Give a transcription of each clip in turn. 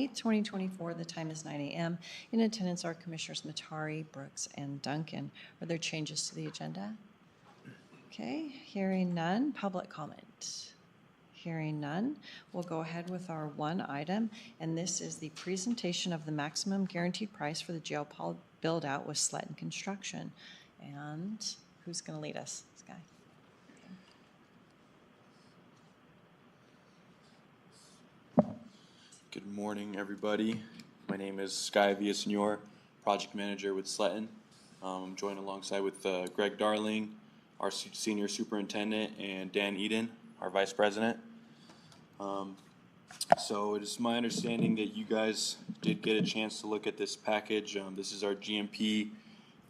8th, 2024. The time is 9 a.m. In attendance are Commissioners Matari, Brooks, and Duncan. Are there changes to the agenda? Okay, hearing none. Public comment. Hearing none, we'll go ahead with our one item, and this is the presentation of the maximum guaranteed price for the jail build-out with Sletton Construction. And who's going to lead us, Sky? Good morning, everybody. My name is Sky Villasenor, project manager with Sletton. I'm joined alongside with Greg Darling, our senior superintendent, and Dan Eden, our vice president. So it is my understanding that you guys did get a chance to look at this package. This is our GMP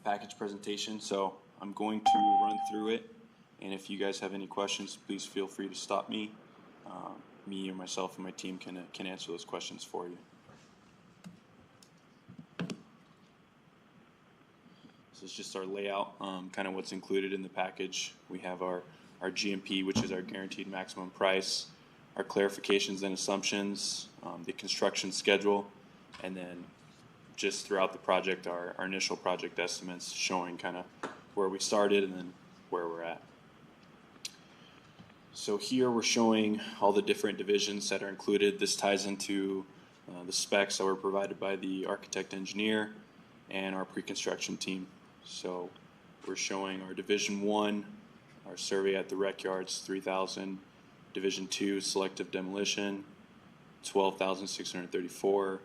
package presentation, so I'm going to run through it, and if you guys have any questions, please feel free to stop me. Me or myself and my team can answer those questions for you. So it's just our layout, kind of what's included in the package. We have our GMP, which is our guaranteed maximum price, our clarifications and assumptions, the construction schedule, and then just throughout the project, our initial project estimates showing kind of where we started and then where we're at. So here we're showing all the different divisions that are included. This ties into the specs that were provided by the architect engineer and our pre-construction team. So we're showing our Division 1, our survey at the rec yards, 3,000. Division 2, selective demolition, 12,634.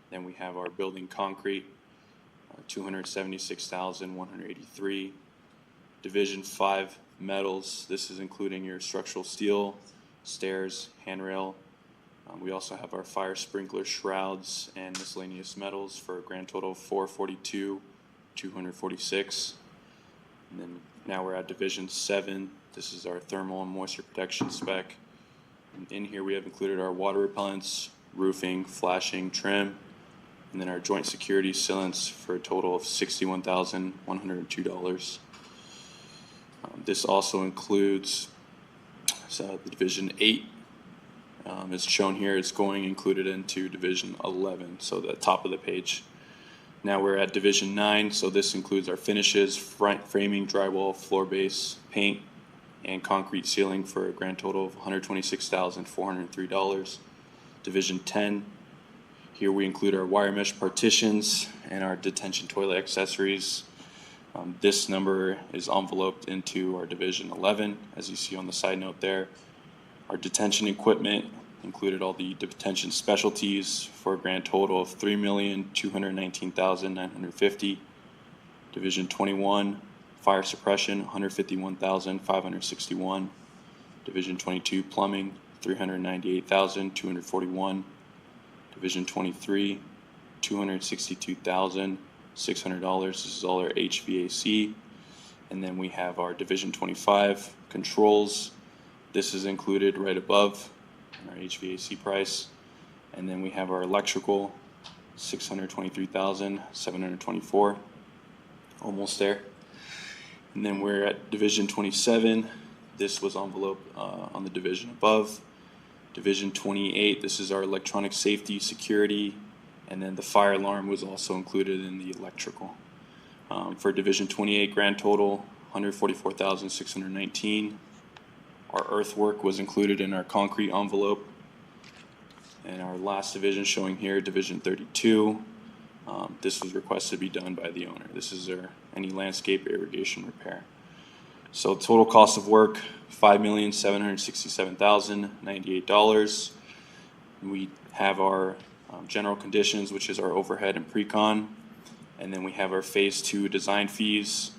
Then we have our building concrete, 276,183. Division 5, metals. This is including your structural steel, stairs, handrail. We also have our fire sprinkler shrouds and miscellaneous metals for a grand total of 442,246. And then now we're at Division 7. This is our thermal and moisture protection spec. And in here we have included our water repellents, roofing, flashing, trim, and then our joint security sealants for a total of $61,102. This also includes the Division 8. As shown here, it's going included into Division 11, so the top of the page. Now we're at Division 9, so this includes our finishes, front framing, drywall, floor base, paint, and concrete ceiling for a grand total of $126,403. Division 10, here we include our wire mesh partitions and our detention toilet accessories. This number is enveloped into our Division 11, as you see on the side note there. Our detention equipment included all the detention specialties for a grand total of $3,219,950. Division 21, fire suppression, $151,561. Division 22, plumbing, $398,241. Division 23, $262,600. This is all our HVAC. And then we have our Division 25, controls. This is included right above our HVAC price. And then we have our electrical, $623,724. Almost there. And then we're at Division 27. This was enveloped on the division above. Division 28, this is our electronic safety, security, and then the fire alarm was also included in the electrical. For Division 28, grand total, $144,619. Our earthwork was included in our concrete envelope. And our last division showing here, Division 32, this was requested to be done by the owner. This is any landscape irrigation repair. So total cost of work, $5,767,098. We have our general conditions, which is our overhead and pre-con. And then we have our phase 2 design fees.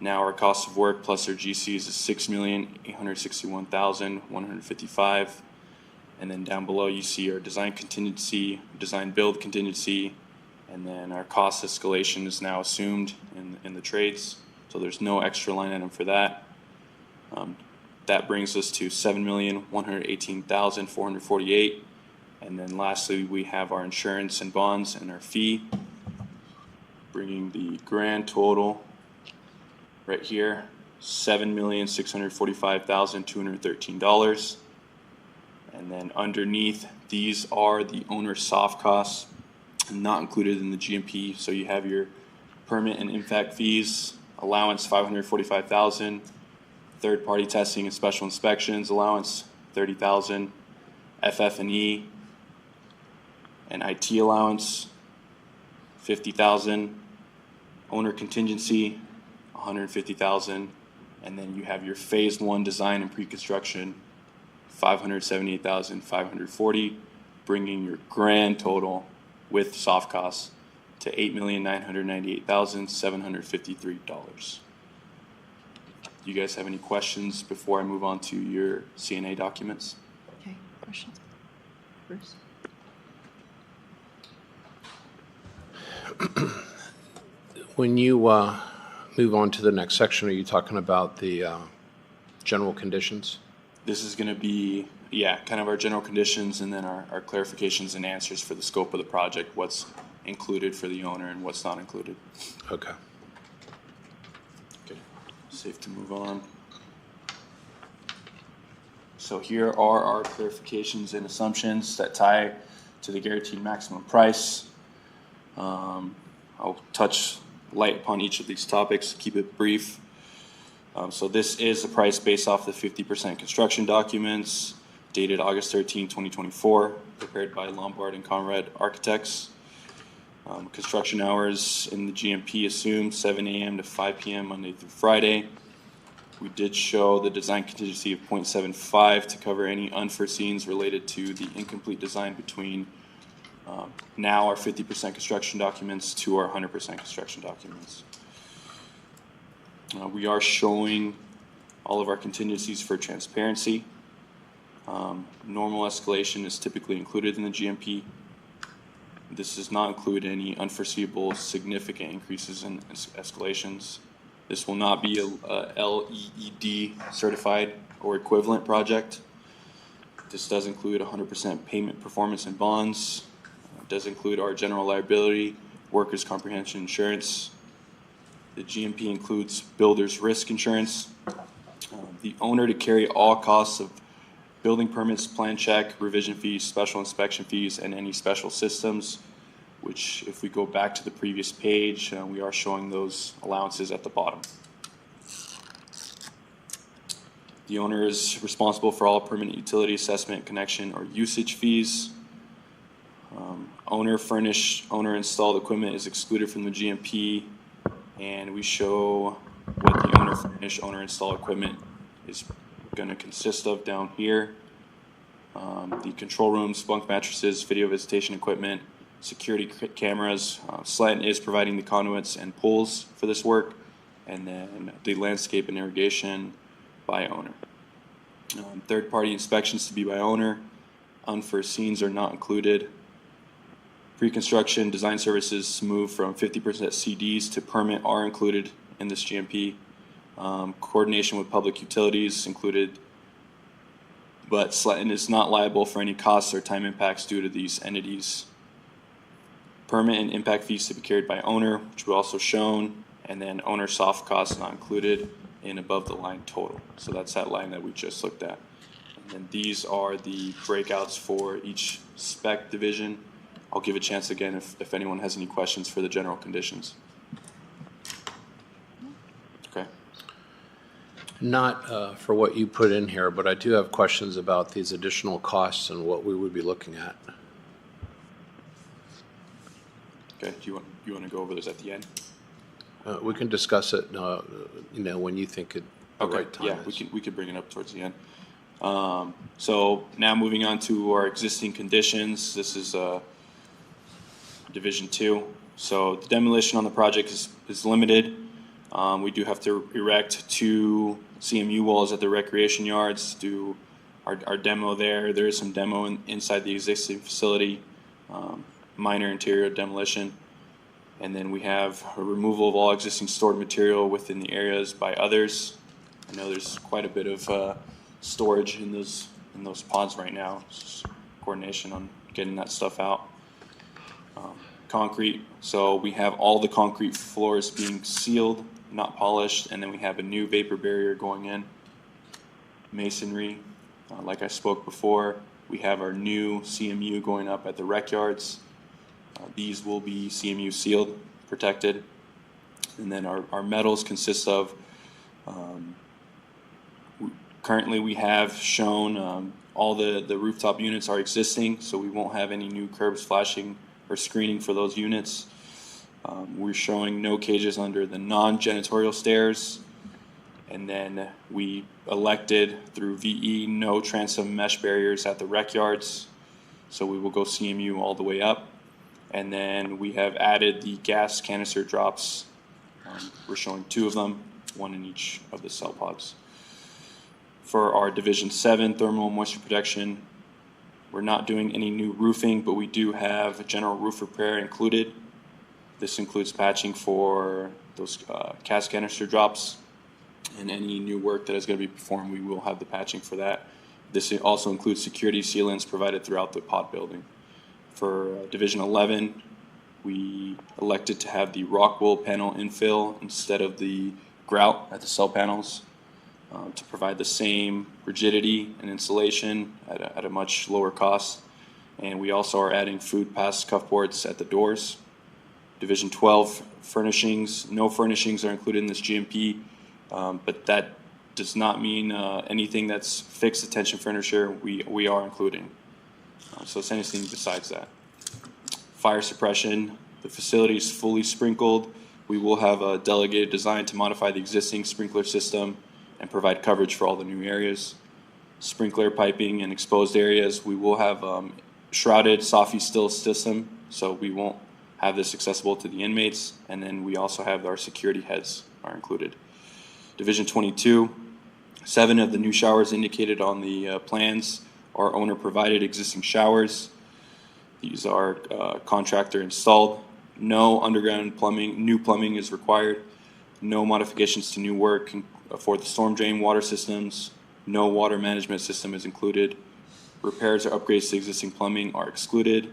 Now our cost of work plus our GCs is $6,861,155. And then down below you see our design contingency, design build contingency, and then our cost escalation is now assumed in the trades. So there's no extra line item for that. That brings us to $7,118,448. And then lastly, we have our insurance and bonds and our fee, bringing the grand total right here, $7,645,213. And then underneath, these are the owner's soft costs, not included in the GMP. So you have your permit and impact fees, allowance $545,000, third-party testing and special inspections allowance $30,000, FF&E and IT allowance $50,000, owner contingency $150,000, and then you have your phase 1 design and pre-construction $578,540, bringing your grand total with soft costs to $8,998,753. Do you guys have any questions before I move on to your CNA documents? Okay, questions? Bruce? When you move on to the next section, are you talking about the general conditions? This is going to be, yeah, kind of our general conditions and then our clarifications and answers for the scope of the project, what's included for the owner and what's not included. Okay. Okay, safe to move on. So here are our clarifications and assumptions that tie to the guaranteed maximum price. I'll touch light upon each of these topics, keep it brief. So this is the price based off the 50% construction documents dated August 13, 2024, prepared by Lombard and Conrad Architects. Construction hours in the GMP assume 7 a.m. to 5 p.m. Monday through Friday. We did show the design contingency of 0.75 to cover any unforeseens related to the incomplete design between now our 50% construction documents to our 100% construction documents. We are showing all of our contingencies for transparency. Normal escalation is typically included in the GMP. This does not include any unforeseeable significant increases in escalations. This will not be a LEED certified or equivalent project. This does include 100% payment performance and bonds. It does include our general liability, workers' comprehensive insurance. The GMP includes builder's risk insurance. The owner to carry all costs of building permits, plan check, revision fees, special inspection fees, and any special systems, which if we go back to the previous page, we are showing those allowances at the bottom. The owner is responsible for all permanent utility assessment, connection, or usage fees. Owner furnished, owner installed equipment is excluded from the GMP, and we show what the owner furnished, owner installed equipment is going to consist of down here. The control rooms, bunk mattresses, video visitation equipment, security cameras. Slatton is providing the conduits and poles for this work, and then the landscape and irrigation by owner. Third-party inspections to be by owner. Unforeseens are not included. Pre-construction design services move from 50% CDs to permit are included in this GMP. Coordination with public utilities included, but Slatton is not liable for any costs or time impacts due to these entities. Permit and impact fees to be carried by owner, which we also shown, and then owner soft costs not included in above the line total. So that's that line that we just looked at. And then these are the breakouts for each spec division. I'll give a chance again if anyone has any questions for the general conditions. Okay. Not for what you put in here, but I do have questions about these additional costs and what we would be looking at. Okay, do you want to go over those at the end? We can discuss it, when you think it the right time yeah, is. we could bring it up towards the end. So now moving on to our existing conditions. This is Division 2. So the demolition on the project is limited. We do have to erect 2 CMU walls at the recreation yards, do our demo there. There is some demo inside the existing facility, minor interior demolition. And then we have a removal of all existing stored material within the areas by others. I know there's quite a bit of storage in those pods right now. It's just coordination on getting that stuff out. Concrete. So we have all the concrete floors being sealed, not polished, and then we have a new vapor barrier going in. Masonry, like I spoke before, We have our new CMU going up at the rec yards. These will be CMU sealed, protected. And then our metals consist of, currently we have shown all the rooftop units are existing, so we won't have any new curbs flashing or screening for those units. We're showing no cages under the non-janitorial stairs. And then we elected through VE no transom mesh barriers at the rec yards. So we will go CMU all the way up. And then we have added the gas canister drops. We're showing 2 of them, 1 in each of the cell pods. For our Division 7 thermal moisture protection, we're not doing any new roofing, but we do have a general roof repair included. This includes patching for those gas canister drops, and any new work that is going to be performed, we will have the patching for that. This also includes security sealants provided throughout the pod building. For Division 11, we elected to have the rock wool panel infill instead of the grout at the cell panels to provide the same rigidity and insulation at a much lower cost. And we also are adding food pass cuff boards at the doors. Division 12 furnishings, no furnishings are included in this GMP, but that does not mean anything that's fixed attention furniture we are including. So it's anything besides that. Fire suppression, the facility is fully sprinkled. We will have a delegated design to modify the existing sprinkler system and provide coverage for all the new areas. Sprinkler piping and exposed areas, we will have shrouded Sofy still system, so we won't have this accessible to the inmates. And then we also have our security heads are included. Division 22, 7 of the new showers indicated on the plans are owner-provided existing showers. These are contractor installed. No underground plumbing, new plumbing is required. No modifications to new work for the storm drain water systems. No water management system is included. Repairs or upgrades to existing plumbing are excluded.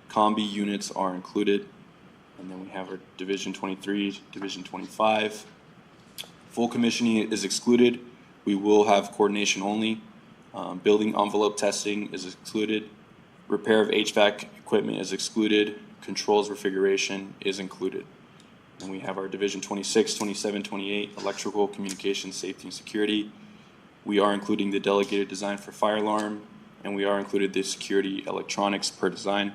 Combi units are included. And then we have our Division 23, Division 25. Full commissioning is excluded. We will have coordination only. Building envelope testing is excluded. Repair of HVAC equipment is excluded. Controls refrigeration is included. And we have our Division 26, 27, 28, electrical, communication, safety, and security. We are including the delegated design for fire alarm, and we are included the security electronics per design.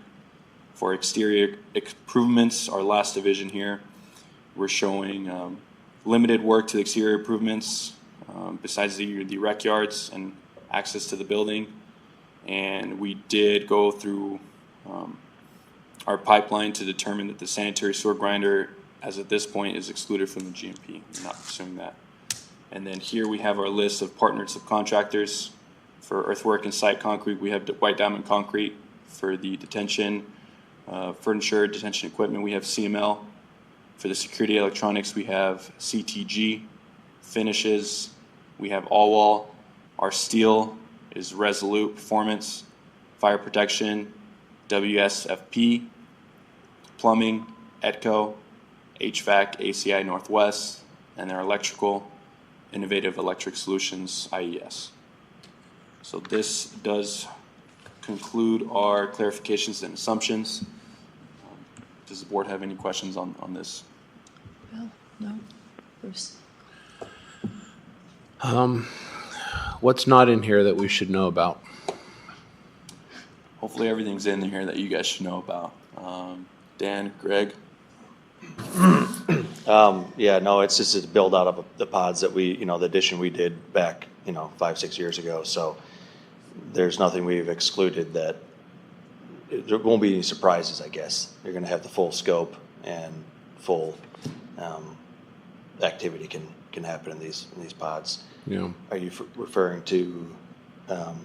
For exterior improvements, our last division here, we're showing limited work to the exterior improvements besides the rec yards and access to the building. And we did go through our pipeline to determine that the sanitary sewer grinder, as at this point, is excluded from the GMP. We're not pursuing that. And then here we have our list of partnered subcontractors. For earthwork and site concrete, we have White Diamond Concrete. For the detention, furniture, detention equipment, we have CML. For the security electronics, we have CTG. Finishes, we have All Wall. Our steel is Resolute Performance. Fire protection, WSFP. Plumbing, ETCO. HVAC, ACI Northwest. And our electrical, Innovative Electric Solutions, IES. So this does conclude our clarifications and assumptions. Does the board have any questions on this? Well, no. Bruce? What's not in here that we should know about? Hopefully everything's in here that you guys should know about. Dan, Greg? Yeah, no, it's just a build out of the pods that we, the addition we did back, 5-6 years ago. So there's nothing we've excluded that there won't be any surprises, I guess. You're going to have the full scope and full activity can happen in these pods. Yeah. Are you referring to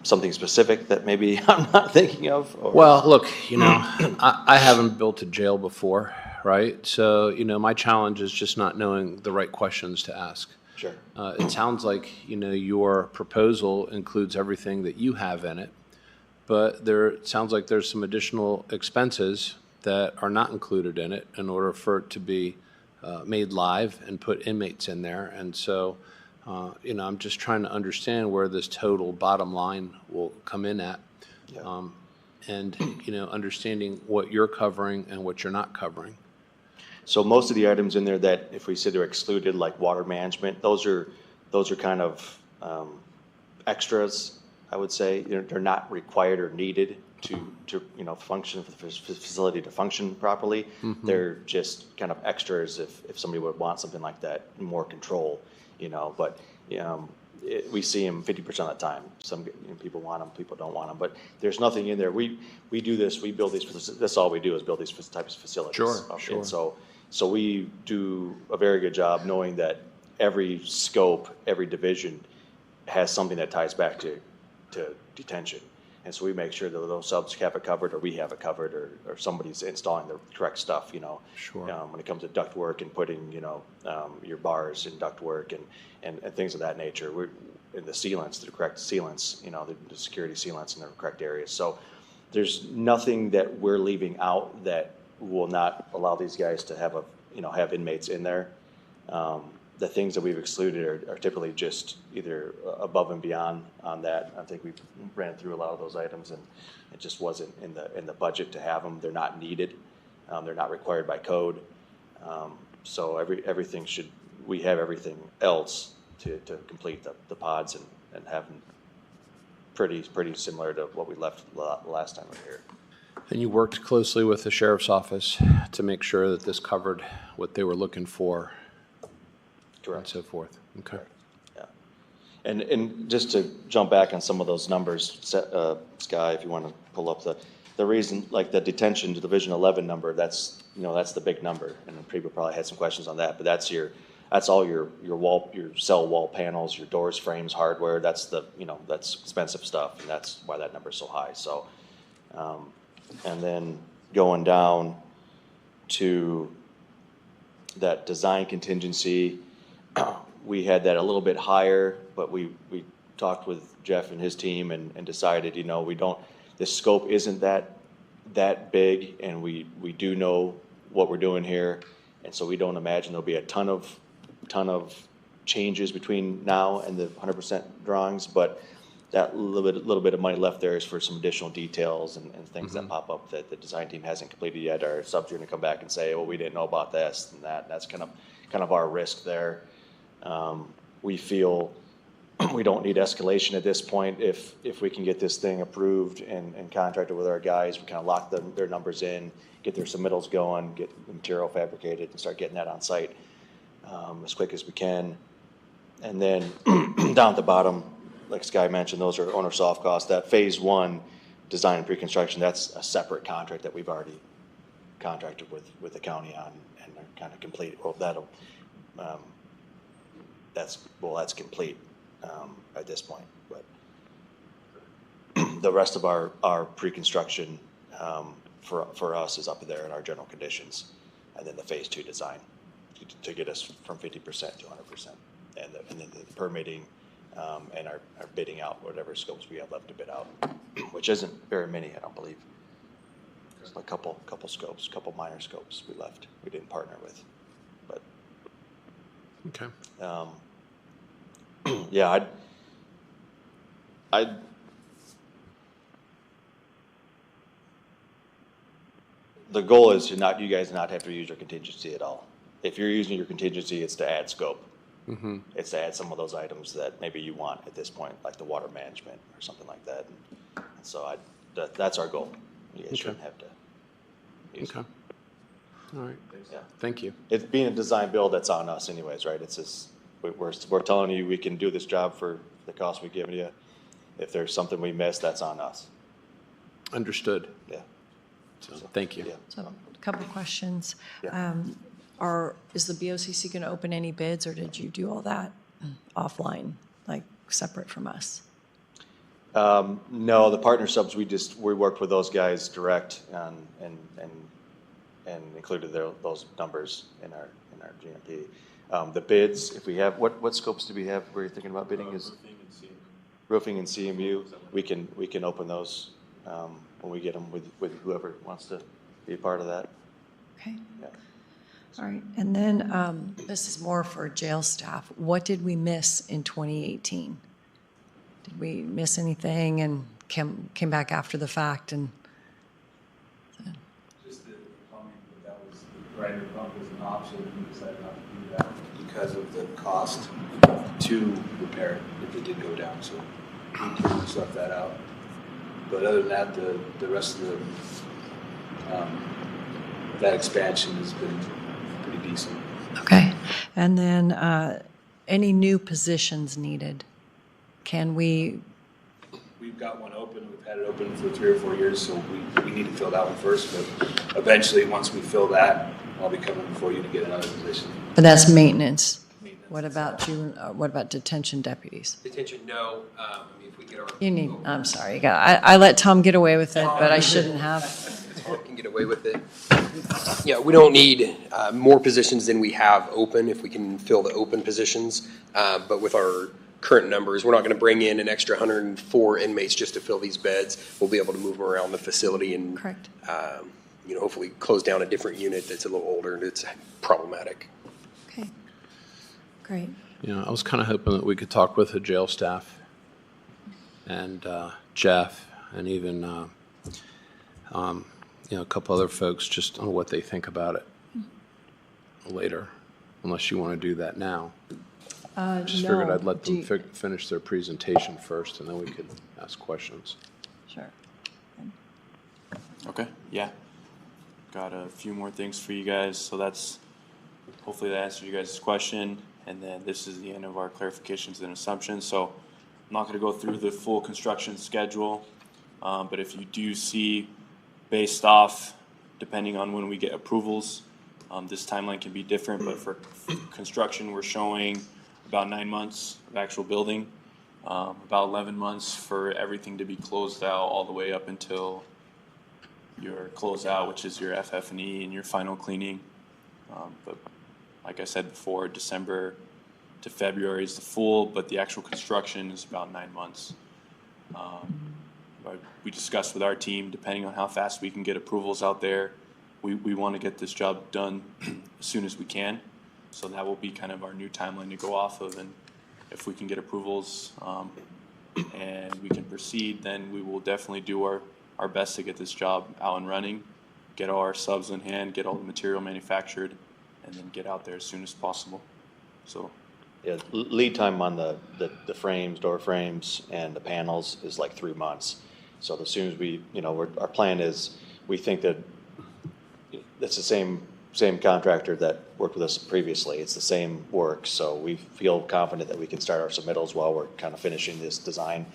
something specific that maybe I'm not thinking of? Or? Well, look, I haven't built a jail before, right? So, my challenge is just not knowing the right questions to ask. Sure. It sounds like, your proposal includes everything that you have in it, but it sounds like there's some additional expenses that are not included in it in order for it to be made live and put inmates in there. And so, I'm just trying to understand where this total bottom line will come in at. Yeah. And, understanding what you're covering and what you're not covering. So most of the items in there that, if we said they're excluded, like water management, those are kind of extras, I would say. They're not required or needed to function, for the facility to function properly. They're just kind of extras if somebody would want something like that, more control, but we see them 50% of the time. Some people want them, people don't want them, but there's nothing in there. We do this, we build these, that's all we do is build these types of facilities. Sure. And so we do a very good job knowing that every scope, every division has something that ties back to detention. And so we make sure that those subs have it covered, or we have it covered, or somebody's installing the correct stuff, Sure. When it comes to duct work and putting, your bars in duct work and things of that nature. We're in the sealants, the correct sealants, the security sealants in the correct areas. So there's nothing that we're leaving out that will not allow these guys to have have inmates in there. The things that we've excluded are typically just either above and beyond on that. I think we ran through a lot of those items, and it just wasn't in the budget to have them. They're not needed. They're not required by code. So everything we have everything else to complete the pods and have them pretty similar to what we left last time we were here. And you worked closely with the sheriff's office to make sure that this covered what they were looking for. Correct. And so forth. Okay. Yeah. And just to jump back on some of those numbers, Sky, if you want to pull up the reason, like the detention to Division 11 number, that's the big number, and people probably had some questions on that, but that's all your cell wall panels, your doors, frames, hardware. That's that's expensive stuff, and that's why that number is so high. So, and then going down to that design contingency, we had that a little bit higher, but we talked with Jeff and his team and decided, this scope isn't that big, and we do know what we're doing here, and so we don't imagine there'll be a ton of changes between now and the 100% drawings, but that little bit of money left there is for some additional details and things that pop up that the design team hasn't completed yet. Our subs are going to come back and say, well, we didn't know about this and that. That's kind of our risk there. We feel we don't need escalation at this point. If we can get this thing approved and contracted with our guys, we kind of lock their numbers in, get their submittals going, get the material fabricated, and start getting that on site as quick as we can. And then down at the bottom, like Sky mentioned, those are owner soft costs. That phase 1 design and pre-construction, that's a separate contract that we've already contracted with the county on, and they're kind of complete. Well, that's complete at this point. But the rest of our pre-construction for us is up there in our general conditions, and then the phase 2 design to get us from 50% to 100%, and then the permitting. And our bidding out whatever scopes we have left to bid out, which isn't very many, I don't believe. Just a couple scopes, couple minor scopes we didn't partner with, but. Okay. Yeah, the goal is to you guys not have to use your contingency at all. If you're using your contingency, it's to add scope. It's to add some of those items that maybe you want at this point, like the water management or something like that. And so that's our goal. You guys shouldn't have to use it. All right. Yeah. Thank you. It's being a design build, that's on us anyways, right? It's just, we're telling you we can do this job for the cost we've given you. If there's something we missed, that's on us. Understood. Yeah. So, thank you. Yeah. So a couple questions. Yeah. Is the BOCC going to open any bids, or did you do all that offline, like separate from us? No, the partner subs, we worked with those guys direct and included those numbers in our GMP. The bids, if we have, what scopes do we have where you're thinking about bidding? Is roofing and CMU. We can open those when we get them with whoever wants to be a part of that. Okay. Yeah. All right. And then this is more for jail staff. What did we miss in 2018? Did we miss anything? And came back after the fact and, Just the plumbing, but that was, the grinder pump was an option, and we decided not to do that because of the cost to repair it if it did go down, so we pretty much left that out. But other than that, the rest of that expansion has been pretty decent. okay. And then any new positions needed? Can we, We've got one open, we've had it open for 3 or 4 years, so we need to fill that one first, but eventually, once we fill that, I'll be coming before you to get another position. but that's maintenance. Maintenance. What about detention deputies? Detention, no. I mean, if we get our. You need, I'm sorry, I let Tom get away with it, but I shouldn't have. We can get away with it. Yeah, we don't need more positions than we have open if we can fill the open positions. But with our current numbers, we're not going to bring in an extra 104 inmates just to fill these beds. We'll be able to move them around the facility and, Correct. Hopefully close down a different unit that's a little older and it's problematic. Okay, great. I was kind of hoping that we could talk with the jail staff and Jeff and even, a couple other folks just on what they think about it later, unless you want to do that now. Just figured I'd let them finish their presentation first, and then we could ask questions. Sure. Okay, yeah. Got a few more things for you guys, so hopefully that answered you guys' question, and then this is the end of our clarifications and assumptions. So I'm not going to go through the full construction schedule, but if you do see, based off, depending on when we get approvals, this timeline can be different, but for construction, we're showing about 9 months of actual building, about 11 months for everything to be closed out all the way up until your closeout, which is your FF&E and your final cleaning. But like I said before, December to February is the full, but the actual construction is about 9 months. We discussed with our team, depending on how fast we can get approvals out there, we want to get this job done as soon as we can. So that will be kind of our new timeline to go off of. And if we can get approvals and we can proceed, then we will definitely do our best to get this job out and running, get all our subs in hand, get all the material manufactured, and then get out there as soon as possible. So Yeah, lead time on the frames, door frames, and the panels is like 3 months. So as soon as our plan is, we think that it's the same contractor that worked with us previously. It's the same work, so we feel confident that we can start our submittals while we're kind of finishing this design.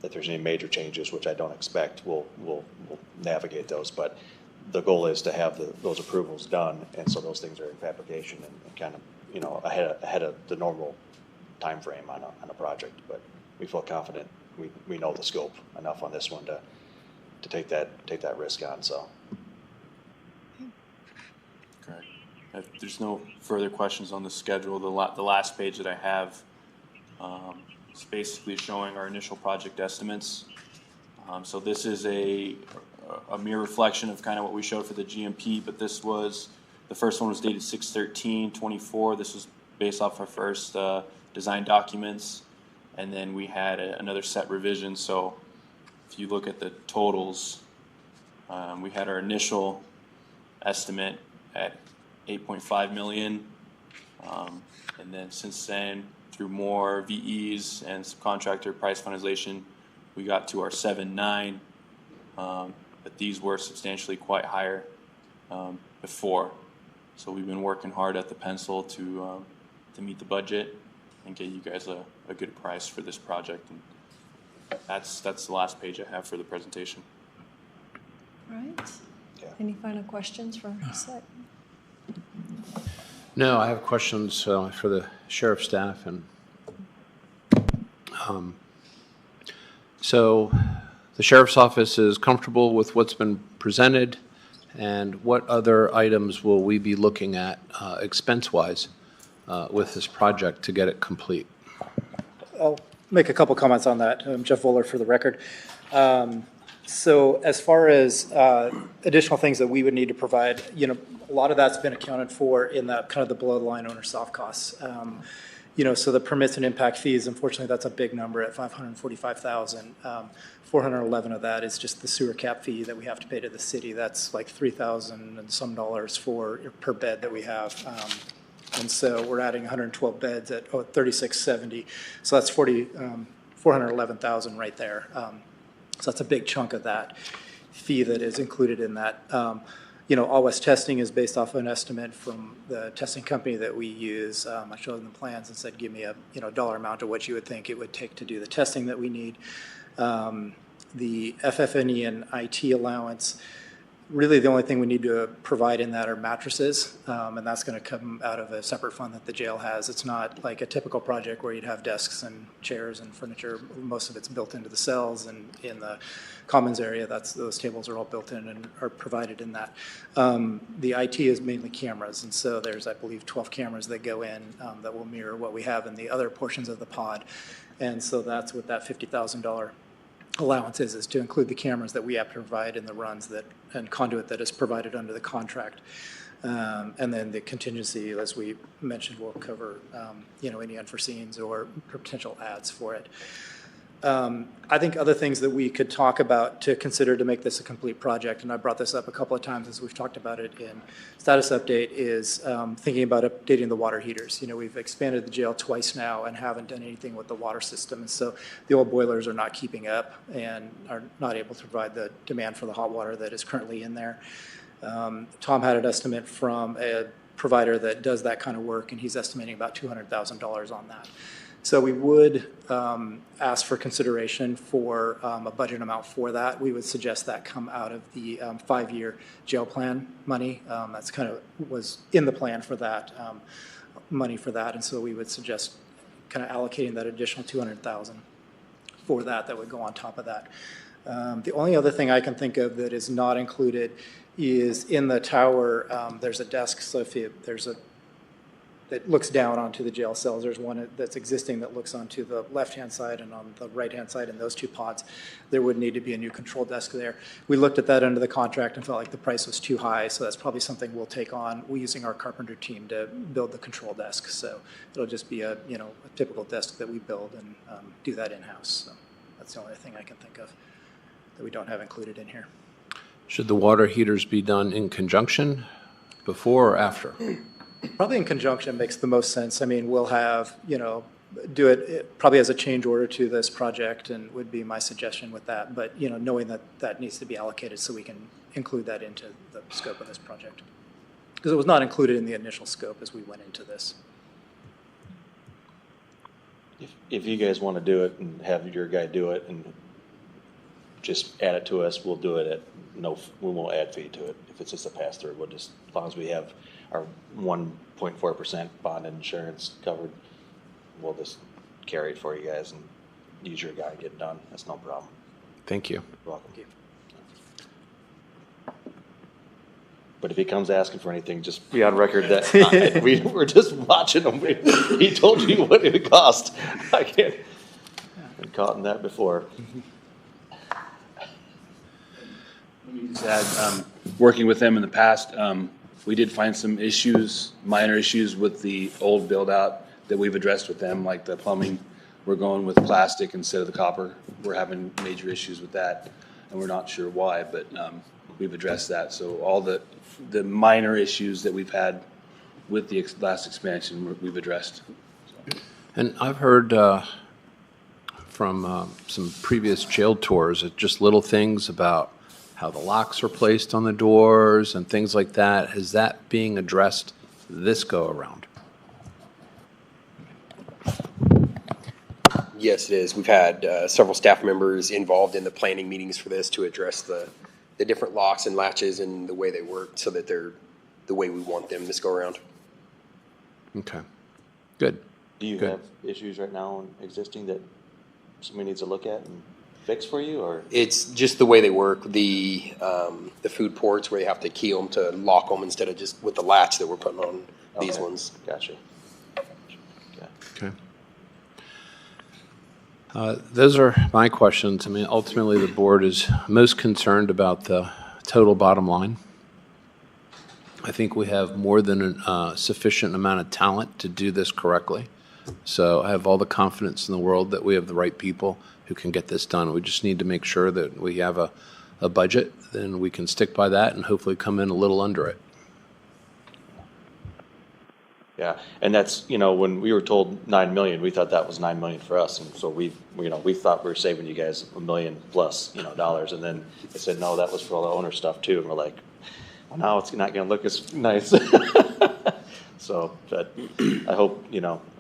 If there's any major changes, which I don't expect, we'll navigate those. But the goal is to have those approvals done, and so those things are in fabrication and kind of ahead of the normal time frame on a project. But we feel confident. We know the scope enough on this one to take that risk on. So. correct. If there's no further questions on the schedule, the last page that I have is basically showing our initial project estimates. So this is a mere reflection of kind of what we showed for the GMP, but the first one was dated 6/13/24. This was based off our first design documents, and then we had another set revision. So if you look at the totals, we had our initial estimate at 8.5 million, and then since then, through more VEs and subcontractor price finalization, we got to our 7.9, but these were substantially quite higher before. So we've been working hard at the pencil to meet the budget and get you guys a good price for this project. And that's the last page I have for the presentation. All right. Yeah. Any final questions for Seth? No, I have questions for the sheriff's staff. And so the sheriff's office is comfortable with what's been presented, and what other items will we be looking at expense-wise with this project to get it complete? I'll make a couple comments on that. Jeff Voller for the record. So as far as additional things that we would need to provide, a lot of that's been accounted for in the kind of the below the line owner soft costs. So the permits and impact fees, unfortunately, that's a big number at $545,000. 411 of that is just the sewer cap fee that we have to pay to the city. That's like $3,000 and some dollars per bed that we have. And so we're adding 112 beds at 3670. So that's 411,000 right there. So that's a big chunk of that fee that is included in that. All West testing is based off an estimate from the testing company that we use. I showed them the plans and said, give me a dollar amount of what you would think it would take to do the testing that we need. The FF&E and IT allowance, really the only thing we need to provide in that are mattresses, and that's going to come out of a separate fund that the jail has. It's not like a typical project where you'd have desks and chairs and furniture. Most of it's built into the cells and in the commons area. Those tables are all built in and are provided in that. The IT is mainly cameras, and so there's, I believe, 12 cameras that go in that will mirror what we have in the other portions of the pod. And so that's what that $50,000 allowance is to include the cameras that we have to provide in the runs and conduit that is provided under the contract. And then the contingency, as we mentioned, will cover any unforeseens or potential ads for it. I think other things that we could talk about to consider to make this a complete project, and I brought this up a couple of times as we've talked about it in status update, is thinking about updating the water heaters. We've expanded the jail twice now and haven't done anything with the water system, and so the old boilers are not keeping up and are not able to provide the demand for the hot water that is currently in there. Tom had an estimate from a provider that does that kind of work, and he's estimating about $200,000 on that. So we would ask for consideration for a budget amount for that. We would suggest that come out of the 5-year jail plan money. That's kind of was in the plan for that, money for that. And so we would suggest kind of allocating that additional $200,000 for that would go on top of that. The only other thing I can think of that is not included is in the tower, there's a desk. So if there's that looks down onto the jail cells. There's one that's existing that looks onto the left-hand side and on the right-hand side in those two pods. There would need to be a new control desk there. We looked at that under the contract and felt like the price was too high, so that's probably something we'll take on. We're using our carpenter team to build the control desk, so it'll just be a typical desk that we build and do that in-house. So that's the only thing I can think of that we don't have included in here. Should the water heaters be done in conjunction, before or after? Probably in conjunction makes the most sense. I mean, we'll have, do it probably as a change order to this project, and would be my suggestion with that. But, knowing that that needs to be allocated so we can include that into the scope of this project. Because it was not included in the initial scope as we went into this. If you guys want to do it and have your guy do it and just add it to us, we'll do it we won't add fee to it. If it's just a pass-through, we'll just, as long as we have our 1.4% bond insurance covered, we'll just carry it for you guys and use your guy and get it done. That's no problem. Thank you. You're welcome. But if he comes asking for anything, just be on record that we're just watching him. He told you what it would cost. I can't. I've been caught in that before. Let me just add, working with them in the past, we did find some issues, minor issues with the old build-out that we've addressed with them, like the plumbing. We're going with plastic instead of the copper. We're having major issues with that, and we're not sure why, but we've addressed that. So all the minor issues that we've had with the last expansion, we've addressed. So. And I've heard from some previous jail tours, just little things about how the locks are placed on the doors and things like that. Is that being addressed this go-around? Yes, it is. We've had several staff members involved in the planning meetings for this to address the different locks and latches and the way they work so that they're the way we want them this go-around. Okay, good. Do you Good. have issues right now existing that somebody needs to look at and fix for you, or? It's just the way they work, the food ports where you have to key them to lock them instead of just with the latch that we're putting on these Okay. ones. Gotcha. Okay. Those are my questions. I mean, ultimately, the board is most concerned about the total bottom line. I think we have more than a sufficient amount of talent to do this correctly. So I have all the confidence in the world that we have the right people who can get this done. We just need to make sure that we have a budget, then we can stick by that and hopefully come in a little under it. Yeah, and that's, you know, when we were told 9 million, we thought that was 9 million for us, and so we thought we were saving you guys $1 million plus, dollars, and then they said, no, that was for all the owner stuff too, and we're like, well, now it's not gonna look as nice. So, but I hope,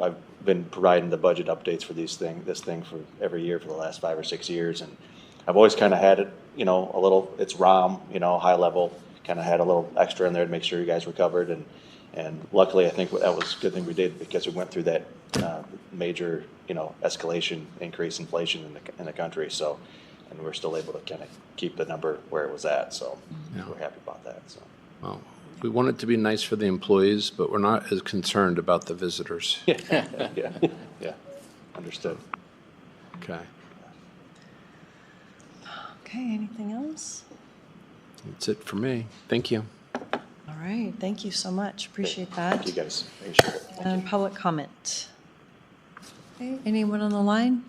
I've been providing the budget updates for this thing for every year for the last 5 or 6 years, and I've always kind of had it, a little, it's ROM, high level, kind of had a little extra in there to make sure you guys were covered, and luckily, I think that was a good thing we did because we went through that major, escalation, increase inflation in the country. So, and we're still able to kind of keep the number where it was at. So, we're happy about that. So, Well, we want it to be nice for the employees, but we're not as concerned about the visitors. yeah, understood. Okay. Okay, anything else? That's it for me. Thank you. All right, thank you so much. Appreciate that. Thank you guys. Appreciate it. Thank And you. public comment. Okay, anyone on the line?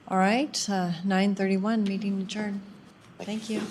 All right, 9:31, meeting adjourned. Thank you.